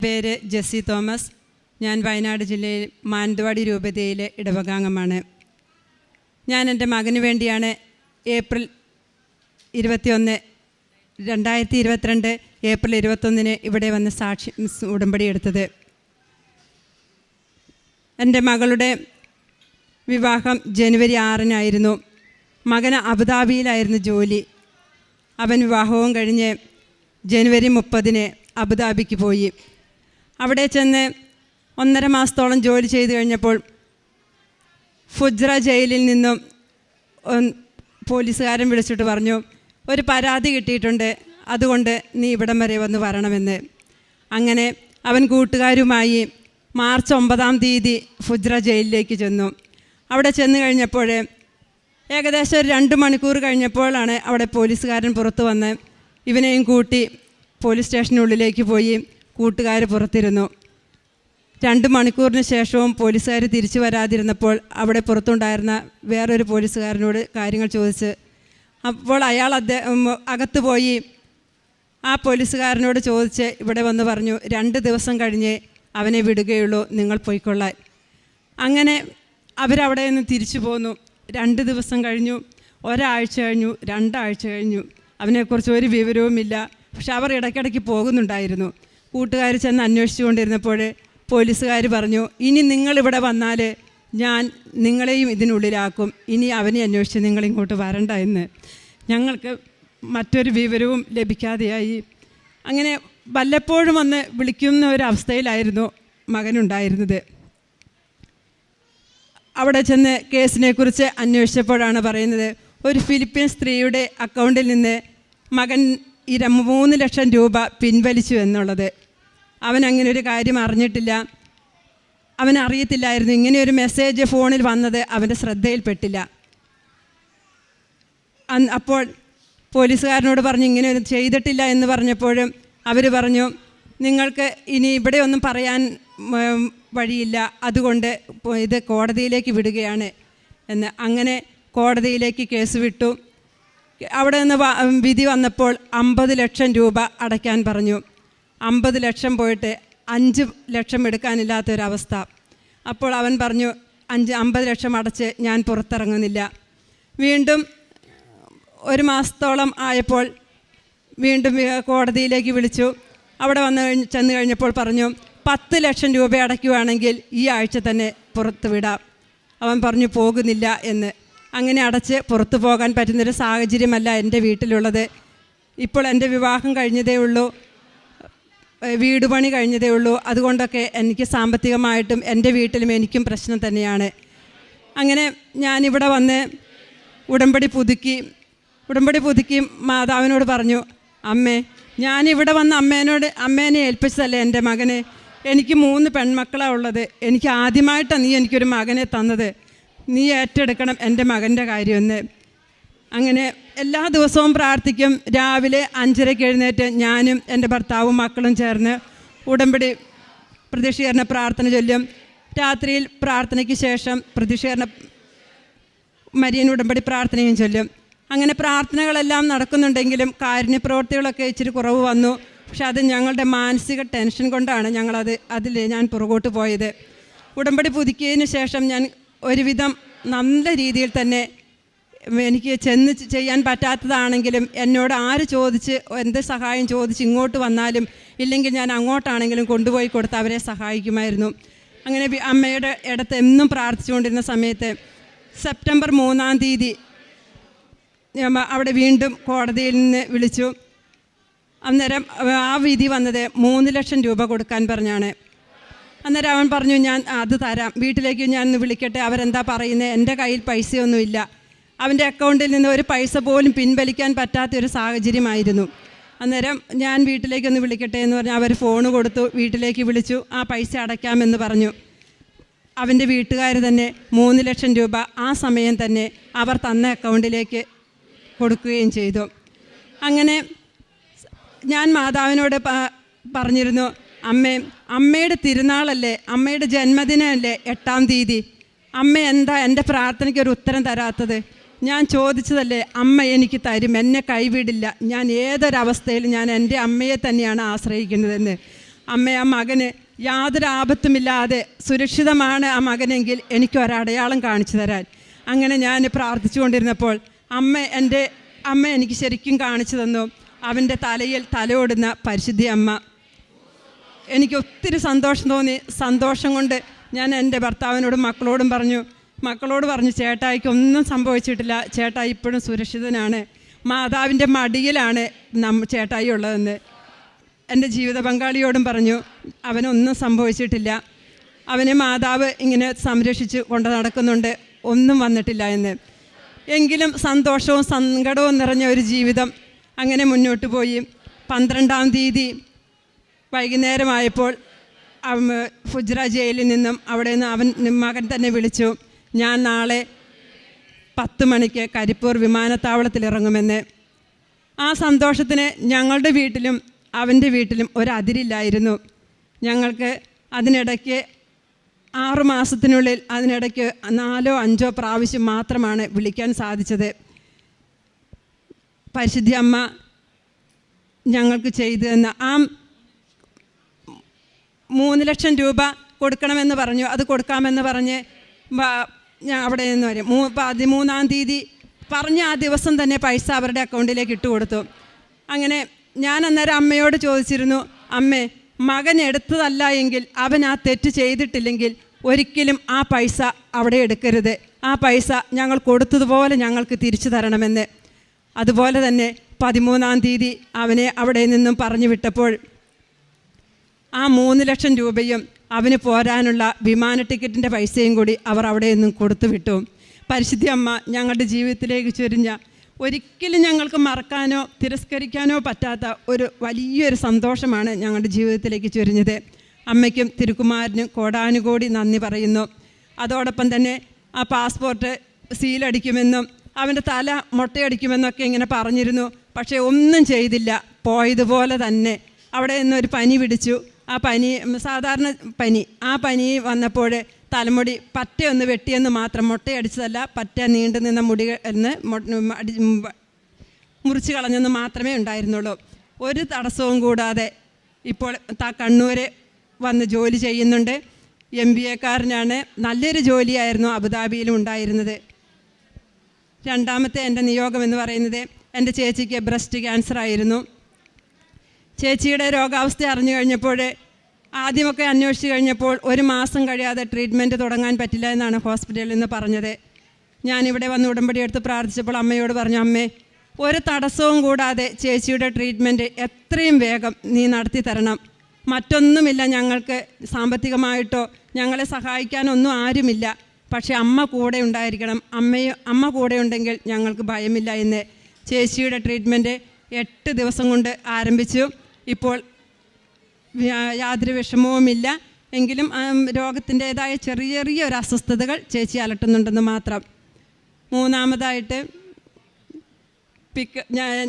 പേര് Jessy Thomas. ഞാൻ വയനാട് ജില്ലയിൽ മാനന്തവാടി രൂപതയിലെ ഇടവകാംഗമാണ്. ഞാൻ എൻ്റെ മകന് വേണ്ടിയാണ് ഏപ്രിൽ 21, 2022 ഏപ്രിൽ 21 ഇവിടെ വന്ന് ഉടമ്പടി എടുത്തത്. എൻ്റെ മകളുടെ വിവാഹം ജനുവരി 6 മകന് അബുദാബിയിലായിരുന്നു ജോലി. അവൻ വിവാഹവും കഴിഞ്ഞ് ജനുവരി 30 അബുദാബിക്ക് പോയി. അവിടെ ചെന്ന് 1.5 മാസത്തോളം ജോലി ചെയ്ത് കഴിഞ്ഞപ്പോൾ ഫുജ്റ ജയിലിൽ നിന്നും പോലീസുകാരൻ വിളിച്ചിട്ട് പറഞ്ഞു, ഒരു പരാതി കിട്ടിയിട്ടുണ്ട്, അതുകൊണ്ട് നീ ഇവിടം വരെ വന്ന് വരണമെന്ന്. അങ്ങനെ അവൻ കൂട്ടുകാരുമായി മാർച്ച് 9 ഫുജ്റ ജയിലിലേക്ക് ചെന്നു. അവിടെ ചെന്ന് കഴിഞ്ഞപ്പോൾ ഏകദേശം ഒരു 2 മണിക്കൂർ കഴിഞ്ഞപ്പോഴാണ് അവിടെ പോലീസുകാരൻ പുറത്തു വന്ന് ഇവനെയും കൂട്ടി പോലീസ് സ്റ്റേഷനുള്ളിലേക്ക് പോയി. കൂട്ടുകാർ പുറത്തിരുന്നു. 2 മണിക്കൂറിന് ശേഷവും പോലീസുകാർ തിരിച്ചു വരാതിരുന്നപ്പോൾ അവിടെ പുറത്തുണ്ടായിരുന്ന വേറൊരു പോലീസുകാരനോട് കാര്യങ്ങൾ ചോദിച്ച്, അപ്പോൾ അയാൾ അകത്ത് പോയി ആ പോലീസുകാരനോട് ചോദിച്ച് ഇവിടെ വന്ന് പറഞ്ഞു, 2 ദിവസം കഴിഞ്ഞ് അവനെ വിടുകയുള്ളൂ, നിങ്ങൾ പോയിക്കൊള്ളാൻ. അങ്ങനെ അവരവിടെ നിന്ന് തിരിച്ചു പോന്നു. 2 ദിവസം കഴിഞ്ഞു, ഒരാഴ്ച കഴിഞ്ഞു, 2 ആഴ്ച കഴിഞ്ഞു. അവനെക്കുറിച്ച് ഒരു വിവരവുമില്ല. പക്ഷെ അവർ ഇടയ്ക്കിടയ്ക്ക് പോകുന്നുണ്ടായിരുന്നു. കൂട്ടുകാർ ചെന്ന് അന്വേഷിച്ചുകൊണ്ടിരുന്നപ്പോൾ പോലീസുകാർ പറഞ്ഞു, ഇനി നിങ്ങളിവിടെ വന്നാൽ ഞാൻ നിങ്ങളെയും ഇതിനുള്ളിലാക്കും, ഇനി അവനെ അന്വേഷിച്ച് നിങ്ങളിങ്ങോട്ട് വരണ്ട എന്ന്. ഞങ്ങൾക്ക് മറ്റൊരു വിവരവും ലഭിക്കാതെയായി. അങ്ങനെ വല്ലപ്പോഴും വന്ന് വിളിക്കുന്ന ഒരവസ്ഥയിലായിരുന്നു മകനുണ്ടായിരുന്നത്. അവിടെ ചെന്ന് കേസിനെക്കുറിച്ച് അന്വേഷിച്ചപ്പോഴാണ് പറയുന്നത്, ഒരു ഫിലിപ്പീൻ സ്ത്രീയുടെ അക്കൗണ്ടിൽ നിന്ന് മകൻ 3 ലക്ഷം രൂപ പിൻവലിച്ചു എന്നുള്ളത്. അവൻ അങ്ങനെ ഒരു കാര്യം അറിഞ്ഞിട്ടില്ല. അവനറിയത്തില്ലായിരുന്നു. ഇങ്ങനെയൊരു മെസ്സേജ് ഫോണിൽ വന്നത് അവൻ്റെ ശ്രദ്ധയിൽപ്പെട്ടില്ല. അപ്പോൾ പോലീസുകാരനോട് പറഞ്ഞു, ഇങ്ങനെ ചെയ്തിട്ടില്ല എന്ന് പറഞ്ഞപ്പോഴും അവർ പറഞ്ഞു, നിങ്ങൾക്ക് ഇനി ഇവിടെ ഒന്നും പറയാൻ വഴിയില്ല, അതുകൊണ്ട് ഇത് കോടതിയിലേക്ക് വിടുകയാണ് എന്ന്. അങ്ങനെ കോടതിയിലേക്ക് കേസ് വിട്ടു. അവിടെ നിന്ന് വിധി വന്നപ്പോൾ 50 ലക്ഷം രൂപ അടയ്ക്കാൻ പറഞ്ഞു. 50 ലക്ഷം പോയിട്ട് 5 ലക്ഷം എടുക്കാനില്ലാത്തൊരവസ്ഥ. അപ്പോൾ അവൻ പറഞ്ഞു, 50 ലക്ഷം അടച്ച് ഞാൻ പുറത്തിറങ്ങുന്നില്ല. വീണ്ടും 1 മാസത്തോളം ആയപ്പോൾ വീണ്ടും കോടതിയിലേക്ക് വിളിച്ചു. അവിടെ ചെന്ന് കഴിഞ്ഞപ്പോൾ പറഞ്ഞു, 10 ലക്ഷം രൂപ അടയ്ക്കുകയാണെങ്കിൽ ഈ ആഴ്ച തന്നെ പുറത്ത് വിടാം. അവൻ പറഞ്ഞു പോകുന്നില്ല എന്ന്. അങ്ങനെ അടച്ച് പുറത്തു പോകാൻ പറ്റുന്നൊരു സാഹചര്യമല്ല എൻ്റെ വീട്ടിലുള്ളത്. ഇപ്പോൾ എൻ്റെ വിവാഹം കഴിഞ്ഞതേ ഉള്ളൂ, വീട് പണി കഴിഞ്ഞതേ ഉള്ളൂ. അതുകൊണ്ടൊക്കെ എനിക്ക് സാമ്പത്തികമായിട്ടും എൻ്റെ വീട്ടിലും എനിക്കും പ്രശ്നം തന്നെയാണ്. അങ്ങനെ ഞാനിവിടെ വന്ന് ഉടമ്പടി പുതുക്കി മാതാവിനോട് പറഞ്ഞു, അമ്മേ, ഞാനിവിടെ വന്ന് അമ്മേനെ ഏൽപ്പിച്ചതല്ലേ എൻ്റെ മകനെ. എനിക്ക് 3 പെൺമക്കളാണ് ഉള്ളത്. എനിക്ക് ആദ്യമായിട്ടാണ് നീ എനിക്കൊരു മകനെ തന്നത്. നീ ഏറ്റെടുക്കണം എൻ്റെ മകൻ്റെ കാര്യമെന്ന്. അങ്ങനെ എല്ലാ ദിവസവും പ്രാർത്ഥിക്കും. രാവിലെ 5:30 എഴുന്നേറ്റ് ഞാനും എൻ്റെ ഭർത്താവും മക്കളും ചേർന്ന് ഉടമ്പടി പ്രതിഷേധന പ്രാർത്ഥന ചൊല്ലും. രാത്രിയിൽ പ്രാർത്ഥനയ്ക്ക് ശേഷം മരിയൻ ഉടമ്പടി പ്രാർത്ഥനയും ചൊല്ലും. അങ്ങനെ പ്രാർത്ഥനകളെല്ലാം നടക്കുന്നുണ്ടെങ്കിലും കാരുണ്യപ്രവർത്തികളൊക്കെ ഇച്ചിരി കുറവ് വന്നു. പക്ഷെ അത് ഞങ്ങളുടെ മാനസിക ടെൻഷൻ കൊണ്ടാണ് അതിൽ ഞാൻ പുറകോട്ട് പോയത്. ഉടമ്പടി പുതുക്കിയതിന് ശേഷം ഞാൻ ഒരുവിധം നല്ല രീതിയിൽ തന്നെ, എനിക്ക് ചെന്ന് ചെയ്യാൻ പറ്റാത്തതാണെങ്കിലും എന്നോട് ആര് ചോദിച്ച് എന്ത് സഹായം ചോദിച്ച് ഇങ്ങോട്ട് വന്നാലും ഇല്ലെങ്കിൽ ഞാൻ അങ്ങോട്ടാണെങ്കിലും കൊണ്ടുപോയി കൊടുത്ത് അവരെ സഹായിക്കുമായിരുന്നു. അങ്ങനെ അമ്മയുടെ ഇടത്ത് എന്നും പ്രാർത്ഥിച്ചുകൊണ്ടിരുന്ന സമയത്ത് സെപ്റ്റംബർ 3 അവിടെ വീണ്ടും കോടതിയിൽ നിന്ന് വിളിച്ചു. അന്നേരം ആ വിധി വന്നത് 3 ലക്ഷം രൂപ കൊടുക്കാൻ പറഞ്ഞാണ്. അന്നേരം അവൻ പറഞ്ഞു, ഞാൻ അത് തരാം, വീട്ടിലേക്ക് ഞാൻ ഒന്ന് വിളിക്കട്ടെ, അവരെന്താ പറയുന്നത്, എൻ്റെ കയ്യിൽ പൈസയൊന്നുമില്ല. അവൻ്റെ അക്കൗണ്ടിൽ നിന്ന് ഒരു പൈസ പോലും പിൻവലിക്കാൻ പറ്റാത്തൊരു സാഹചര്യമായിരുന്നു. അന്നേരം ഞാൻ വീട്ടിലേക്കൊന്ന് വിളിക്കട്ടെ എന്ന് പറഞ്ഞ് അവർ ഫോൺ കൊടുത്തു. വീട്ടിലേക്ക് വിളിച്ചു. ആ പൈസ അടയ്ക്കാമെന്ന് പറഞ്ഞു. അവൻ്റെ വീട്ടുകാർ തന്നെ 3 ലക്ഷം രൂപ ആ സമയം തന്നെ അവർ തന്ന അക്കൗണ്ടിലേക്ക് കൊടുക്കുകയും ചെയ്തു. അങ്ങനെ ഞാൻ മാതാവിനോട് പറഞ്ഞിരുന്നു, അമ്മയുടെ തിരുനാളല്ലേ, അമ്മയുടെ ജന്മദിനമല്ലേ 8-ാം തീയതി, അമ്മ എന്താ എൻ്റെ പ്രാർത്ഥനയ്ക്കൊരു ഉത്തരം തരാത്തത്? ഞാൻ ചോദിച്ചതല്ലേ, അമ്മ എനിക്ക് തരും, എന്നെ കൈവിടില്ല, ഞാൻ ഏതൊരവസ്ഥയിലും ഞാൻ എൻ്റെ അമ്മയെ തന്നെയാണ് ആശ്രയിക്കുന്നതെന്ന്. അമ്മ, ആ മകന് യാതൊരു ആപത്തുമില്ലാതെ സുരക്ഷിതമാണ് ആ മകനെങ്കിൽ എനിക്കൊരടയാളം കാണിച്ചു തരാൻ. അങ്ങനെ ഞാൻ പ്രാർത്ഥിച്ചുകൊണ്ടിരുന്നപ്പോൾ അമ്മ എനിക്ക് ശരിക്കും കാണിച്ചു തന്നു. അവൻ്റെ തലയിൽ തലയോടുന്ന പരിശുദ്ധി അമ്മ. എനിക്ക് ഒത്തിരി സന്തോഷം തോന്നി. സന്തോഷം കൊണ്ട് ഞാൻ എൻ്റെ ഭർത്താവിനോടും മക്കളോട് പറഞ്ഞു ചേട്ടായിക്ക് ഒന്നും സംഭവിച്ചിട്ടില്ല, ചേട്ടായി ഇപ്പോഴും സുരക്ഷിതനാണ്, മാതാവിൻ്റെ മടിയിലാണ് ചേട്ടായി ഉള്ളതെന്ന്. എൻ്റെ ജീവിത പങ്കാളിയോടും പറഞ്ഞു അവനൊന്നും സംഭവിച്ചിട്ടില്ല, അവനെ മാതാവ് ഇങ്ങനെ സംരക്ഷിച്ച് കൊണ്ട് നടക്കുന്നുണ്ട്, ഒന്നും വന്നിട്ടില്ല എന്ന്. എങ്കിലും സന്തോഷവും സങ്കടവും നിറഞ്ഞ ഒരു ജീവിതം അങ്ങനെ മുന്നോട്ട് പോയി. 12-ാം തീയതി വൈകുന്നേരമായപ്പോൾ ഫുജ്ര ജയിലിൽ നിന്നും അവിടെ നിന്ന് മകൻ തന്നെ വിളിച്ചു, ഞാൻ നാളെ 10 മണിക്ക് കരിപ്പൂർ വിമാനത്താവളത്തിൽ ഇറങ്ങുമെന്ന്. ആ സന്തോഷത്തിന് ഞങ്ങളുടെ വീട്ടിലും അവൻ്റെ വീട്ടിലും ഒരതിരില്ലായിരുന്നു. ഞങ്ങൾക്ക് അതിനിടയ്ക്ക് 6 മാസത്തിനുള്ളിൽ അതിനിടയ്ക്ക് 4 or 5 പ്രാവശ്യം മാത്രമാണ് വിളിക്കാൻ സാധിച്ചത്. പരിശുദ്ധി അമ്മ ഞങ്ങൾക്ക് ചെയ്തു തന്ന ആ 3 ലക്ഷം രൂപ കൊടുക്കണമെന്ന് പറഞ്ഞു. അത് കൊടുക്കാമെന്ന് പറഞ്ഞ് ഞാൻ അവിടെ നിന്ന് വരും 13-ാം തീയതി പറഞ്ഞ ആ ദിവസം തന്നെ പൈസ അവരുടെ അക്കൗണ്ടിലേക്ക് ഇട്ട് കൊടുത്തു. അങ്ങനെ ഞാൻ അന്നേരം അമ്മയോട് ചോദിച്ചിരുന്നു, അമ്മേ, മകൻ എടുത്തതല്ല എങ്കിൽ, അവൻ ആ തെറ്റ് ചെയ്തിട്ടില്ലെങ്കിൽ ഒരിക്കലും ആ പൈസ അവിടെ എടുക്കരുത്, ആ പൈസ ഞങ്ങൾ കൊടുത്തതുപോലെ ഞങ്ങൾക്ക് തിരിച്ചു തരണമെന്ന്. അതുപോലെ തന്നെ 13-ാം തീയതി അവനെ അവിടെ നിന്നും പറഞ്ഞു വിട്ടപ്പോൾ ആ 3 ലക്ഷം രൂപയും അവന് പോരാനുള്ള വിമാന ടിക്കറ്റിൻ്റെ പൈസയും കൂടി അവർ അവിടെ നിന്നും കൊടുത്തു വിട്ടു. പരിശുദ്ധി അമ്മ ഞങ്ങളുടെ ജീവിതത്തിലേക്ക് ചൊരിഞ്ഞ, ഒരിക്കലും ഞങ്ങൾക്ക് മറക്കാനോ തിരസ്കരിക്കാനോ പറ്റാത്ത ഒരു വലിയൊരു സന്തോഷമാണ് ഞങ്ങളുടെ ജീവിതത്തിലേക്ക് ചൊരിഞ്ഞത്. അമ്മയ്ക്കും തിരുക്കുമാരനും കോടാനുകോടി നന്ദി പറയുന്നു. അതോടൊപ്പം തന്നെ ആ പാസ്പോർട്ട് സീലടിക്കുമെന്നും അവൻ്റെ തല മുട്ടയടിക്കുമെന്നൊക്കെ ഇങ്ങനെ പറഞ്ഞിരുന്നു. പക്ഷേ ഒന്നും ചെയ്തില്ല. പോയതുപോലെ തന്നെ അവിടെ നിന്നൊരു പനി പിടിച്ചു. ആ പനി സാധാരണ പനി. ആ പനി വന്നപ്പോൾ തലമുടി പറ്റയൊന്ന് വെട്ടിയെന്ന് മാത്രം, മുട്ടയടിച്ചതല്ല, പറ്റ നീണ്ടു നിന്ന മുടി എന്ന് മുറിച്ച് കളഞ്ഞെന്ന് മാത്രമേ ഉണ്ടായിരുന്നുള്ളൂ. ഒരു തടസ്സവും കൂടാതെ ഇപ്പോൾ കണ്ണൂർ വന്ന് ജോലി ചെയ്യുന്നുണ്ട്. MBA-കാരനാണ്. നല്ലൊരു ജോലിയായിരുന്നു അബുദാബിയിലും ഉണ്ടായിരുന്നത്. 2ാമത്തെ എൻ്റെ നിയോഗം എന്ന് പറയുന്നത് എൻ്റെ ചേച്ചിക്ക് ബ്രസ്റ്റ് ക്യാൻസർ ആയിരുന്നു. ചേച്ചിയുടെ രോഗാവസ്ഥ അറിഞ്ഞു കഴിഞ്ഞപ്പോൾ, ആദ്യമൊക്കെ അന്വേഷിച്ച് കഴിഞ്ഞപ്പോൾ 1 മാസം കഴിയാതെ ട്രീറ്റ്മെൻറ്റ് തുടങ്ങാൻ പറ്റില്ല എന്നാണ് ഹോസ്പിറ്റലിൽ നിന്ന് പറഞ്ഞത്. ഞാനിവിടെ വന്ന് ഉടമ്പടി എടുത്ത് പ്രാർത്ഥിച്ചപ്പോൾ അമ്മയോട് പറഞ്ഞു, അമ്മേ, ഒരു തടസ്സവും കൂടാതെ ചേച്ചിയുടെ ട്രീറ്റ്മെൻറ്റ് എത്രയും വേഗം നീ നടത്തി തരണം. മറ്റൊന്നുമില്ല, ഞങ്ങൾക്ക് സാമ്പത്തികമായിട്ടോ ഞങ്ങളെ സഹായിക്കാനൊന്നും ആരുമില്ല, പക്ഷേ അമ്മ കൂടെ ഉണ്ടായിരിക്കണം. അമ്മ കൂടെ ഉണ്ടെങ്കിൽ ഞങ്ങൾക്ക് ഭയമില്ല എന്ന്. ചേച്ചിയുടെ ട്രീറ്റ്മെൻറ്റ് 8 ദിവസം കൊണ്ട് ആരംഭിച്ചു. ഇപ്പോൾ യാതൊരു വിഷമവുമില്ല. എങ്കിലും രോഗത്തിൻ്റേതായ ചെറിയ ഒരു അസ്വസ്ഥതകൾ ചേച്ചി അലട്ടുന്നുണ്ടെന്ന് മാത്രം. 3ാമതായിട്ട്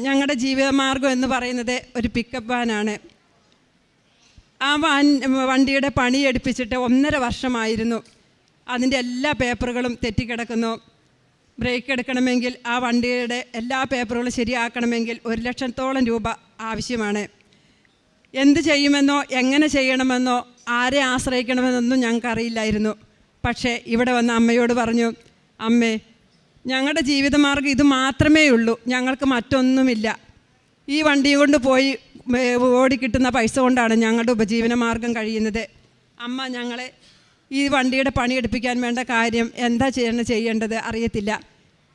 ഞങ്ങളുടെ ജീവിതമാർഗം എന്ന് പറയുന്നത് ഒരു പിക്കപ്പ് വാനാണ്. ആ വണ്ടിയുടെ പണി എടുപ്പിച്ചിട്ട് 1.5 വർഷമായിരുന്നു. അതിൻ്റെ എല്ലാ പേപ്പറുകളും തെറ്റിക്കിടക്കുന്നു. ബ്രേക്ക് എടുക്കണമെങ്കിൽ ആ വണ്ടിയുടെ എല്ലാ പേപ്പറുകളും ശരിയാക്കണമെങ്കിൽ 1 ലക്ഷത്തോളം രൂപ ആവശ്യമാണ്. എന്ത് ചെയ്യുമെന്നോ എങ്ങനെ ചെയ്യണമെന്നോ ആരെ ആശ്രയിക്കണമെന്നൊന്നും ഞങ്ങൾക്കറിയില്ലായിരുന്നു. പക്ഷേ ഇവിടെ വന്ന അമ്മയോട് പറഞ്ഞു, അമ്മേ, ഞങ്ങളുടെ ജീവിതമാർഗ്ഗം ഇത് മാത്രമേ ഉള്ളൂ, ഞങ്ങൾക്ക് മറ്റൊന്നുമില്ല. ഈ വണ്ടി കൊണ്ട് പോയി ഓടിക്കിട്ടുന്ന പൈസ കൊണ്ടാണ് ഞങ്ങളുടെ ഉപജീവന മാർഗം കഴിയുന്നത്. അമ്മ ഞങ്ങളെ ഈ വണ്ടിയുടെ പണിയെടുപ്പിക്കാൻ വേണ്ട കാര്യം എന്താ ചെയ്യേണ്ടത് അറിയത്തില്ല.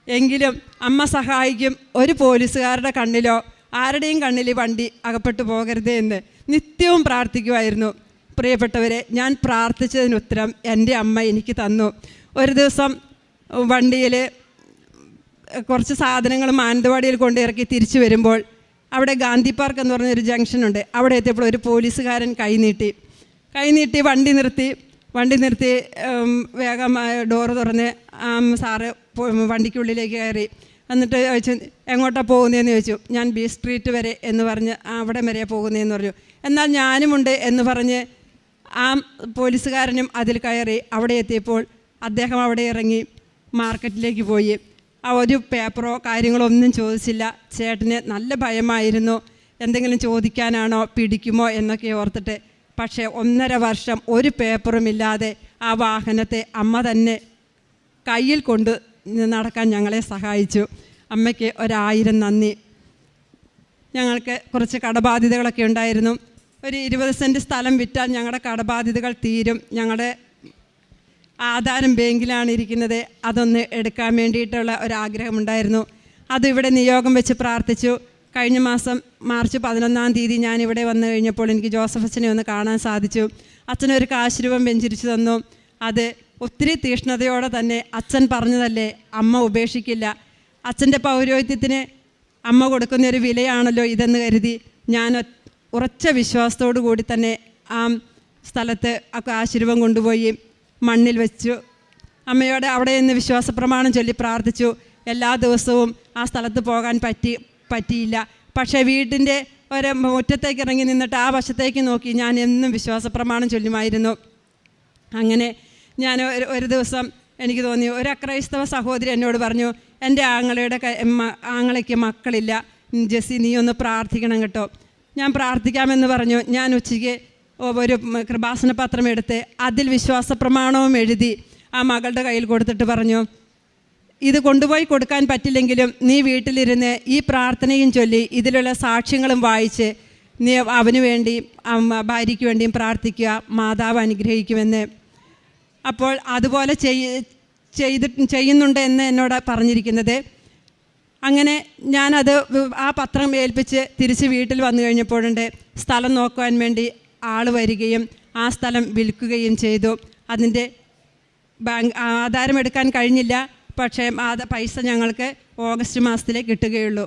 എങ്കിലും അമ്മ സഹായിക്കും. ഒരു പോലീസുകാരുടെ കണ്ണിലോ ആരുടെയും കണ്ണിൽ വണ്ടി അകപ്പെട്ടു പോകരുത് എന്ന് നിത്യവും പ്രാർത്ഥിക്കുമായിരുന്നു. പ്രിയപ്പെട്ടവരെ, ഞാൻ പ്രാർത്ഥിച്ചതിന് ഉത്തരം എൻ്റെ അമ്മ എനിക്ക് തന്നു. ഒരു ദിവസം വണ്ടിയിൽ കുറച്ച് സാധനങ്ങൾ മാനന്തവാടിയിൽ കൊണ്ടിറക്കി തിരിച്ചു വരുമ്പോൾ അവിടെ ഗാന്ധി പാർക്ക് എന്ന് പറഞ്ഞൊരു ജംഗ്ഷനുണ്ട്. അവിടെ എത്തിയപ്പോൾ ഒരു പോലീസുകാരൻ കൈനീട്ടി വണ്ടി നിർത്തി വേഗം ഡോറ് തുറന്ന് സാറ് വണ്ടിക്കുള്ളിലേക്ക് കയറി. എന്നിട്ട് ചോദിച്ചു, എങ്ങോട്ടാണ് പോകുന്നതെന്ന് ചോദിച്ചു. ഞാൻ ബി സ്ട്രീറ്റ് വരെ എന്ന് പറഞ്ഞ് അവിടെ വരെ പോകുന്നതെന്ന് പറഞ്ഞു. എന്നാൽ ഞാനുമുണ്ട് എന്ന് പറഞ്ഞ് ആ പോലീസുകാരനും അതിൽ കയറി. അവിടെ എത്തിയപ്പോൾ അദ്ദേഹം അവിടെ ഇറങ്ങി മാർക്കറ്റിലേക്ക് പോയി. ആ ഒരു പേപ്പറോ കാര്യങ്ങളോ ഒന്നും ചോദിച്ചില്ല. ചേട്ടന് നല്ല ഭയമായിരുന്നു, എന്തെങ്കിലും ചോദിക്കാനാണോ പിടിക്കുമോ എന്നൊക്കെ ഓർത്തിട്ട്. പക്ഷേ 1.5 വർഷം ഒരു പേപ്പറുമില്ലാതെ ആ വാഹനത്തെ അമ്മ തന്നെ കയ്യിൽ കൊണ്ട് നടക്കാൻ ഞങ്ങളെ സഹായിച്ചു. അമ്മയ്ക്ക് 1000 നന്ദി. ഞങ്ങൾക്ക് കുറച്ച് കടബാധ്യതകളൊക്കെ ഉണ്ടായിരുന്നു. ഒരു 20 സെൻറ്റ് സ്ഥലം വിറ്റാൽ ഞങ്ങളുടെ കടബാധ്യതകൾ തീരും. ഞങ്ങളുടെ ആധാരം ബാങ്കിലാണ് ഇരിക്കുന്നത്, അതൊന്ന് എടുക്കാൻ വേണ്ടിയിട്ടുള്ള ഒരാഗ്രഹമുണ്ടായിരുന്നു. അതിവിടെ നിയോഗം വെച്ച് പ്രാർത്ഥിച്ചു. കഴിഞ്ഞ മാസം മാർച്ച് 11-ാം തീയതി ഞാനിവിടെ വന്നു കഴിഞ്ഞപ്പോൾ എനിക്ക് ജോസഫ് അച്ഛനെ ഒന്ന് കാണാൻ സാധിച്ചു. അച്ഛനൊരു കാശ് രൂപം വെഞ്ചരിച്ചു തന്നു. അത് ഒത്തിരി തീഷ്ണതയോടെ തന്നെ അച്ഛൻ പറഞ്ഞതല്ലേ, അമ്മ ഉപേക്ഷിക്കില്ല, അച്ഛൻ്റെ പൗരോഹിത്യത്തിന് അമ്മ കൊടുക്കുന്നൊരു വിലയാണല്ലോ ഇതെന്ന് കരുതി ഞാൻ ഉറച്ച വിശ്വാസത്തോടു കൂടി തന്നെ ആ സ്ഥലത്ത് ആ കാശ് രൂപം കൊണ്ടുപോയി മണ്ണിൽ വെച്ചു. അമ്മയോട് അവിടെ നിന്ന് വിശ്വാസ പ്രമാണം ചൊല്ലി പ്രാർത്ഥിച്ചു. എല്ലാ ദിവസവും ആ സ്ഥലത്ത് പോകാൻ പറ്റിയില്ല. പക്ഷേ വീട്ടിൻ്റെ ഒരു മുറ്റത്തേക്ക് ഇറങ്ങി നിന്നിട്ട് ആ വശത്തേക്ക് നോക്കി ഞാൻ എന്നും വിശ്വാസ പ്രമാണം ചൊല്ലുമായിരുന്നു. അങ്ങനെ ഞാൻ ഒരു ദിവസം എനിക്ക് തോന്നി, ഒരു അക്രൈസ്തവ സഹോദരി എന്നോട് പറഞ്ഞു, എൻ്റെ ആങ്ങളയ്ക്ക് മക്കളില്ല, ജെസ്സി നീ ഒന്ന് പ്രാർത്ഥിക്കണം കേട്ടോ. ഞാൻ പ്രാർത്ഥിക്കാമെന്ന് പറഞ്ഞു. ഞാൻ ഉച്ചയ്ക്ക് ഒരു കൃപാസന പത്രം എടുത്ത് അതിൽ വിശ്വാസ പ്രമാണവും എഴുതി ആ മകളുടെ കയ്യിൽ കൊടുത്തിട്ട് പറഞ്ഞു, ഇത് കൊണ്ടുപോയി കൊടുക്കാൻ പറ്റില്ലെങ്കിലും നീ വീട്ടിലിരുന്ന് ഈ പ്രാർത്ഥനയും ചൊല്ലി ഇതിലുള്ള സാക്ഷ്യങ്ങളും വായിച്ച് നീ അവന് വേണ്ടിയും ഭാര്യയ്ക്ക് വേണ്ടിയും പ്രാർത്ഥിക്കുക, മാതാവ് അനുഗ്രഹിക്കുമെന്ന്. അപ്പോൾ അതുപോലെ ചെയ്യുന്നുണ്ട് എന്ന് എന്നോട് പറഞ്ഞിരിക്കുന്നത്. അങ്ങനെ ഞാനത് ആ പത്രം ഏൽപ്പിച്ച് തിരിച്ച് വീട്ടിൽ വന്നു കഴിഞ്ഞപ്പോഴുണ്ട് സ്ഥലം നോക്കുവാൻ വേണ്ടി ആൾ വരികയും ആ സ്ഥലം വിൽക്കുകയും ചെയ്തു. അതിൻ്റെ ആധാരം എടുക്കാൻ കഴിഞ്ഞില്ല, പക്ഷേ പൈസ ഞങ്ങൾക്ക് ഓഗസ്റ്റ് മാസത്തിലേ കിട്ടുകയുള്ളൂ.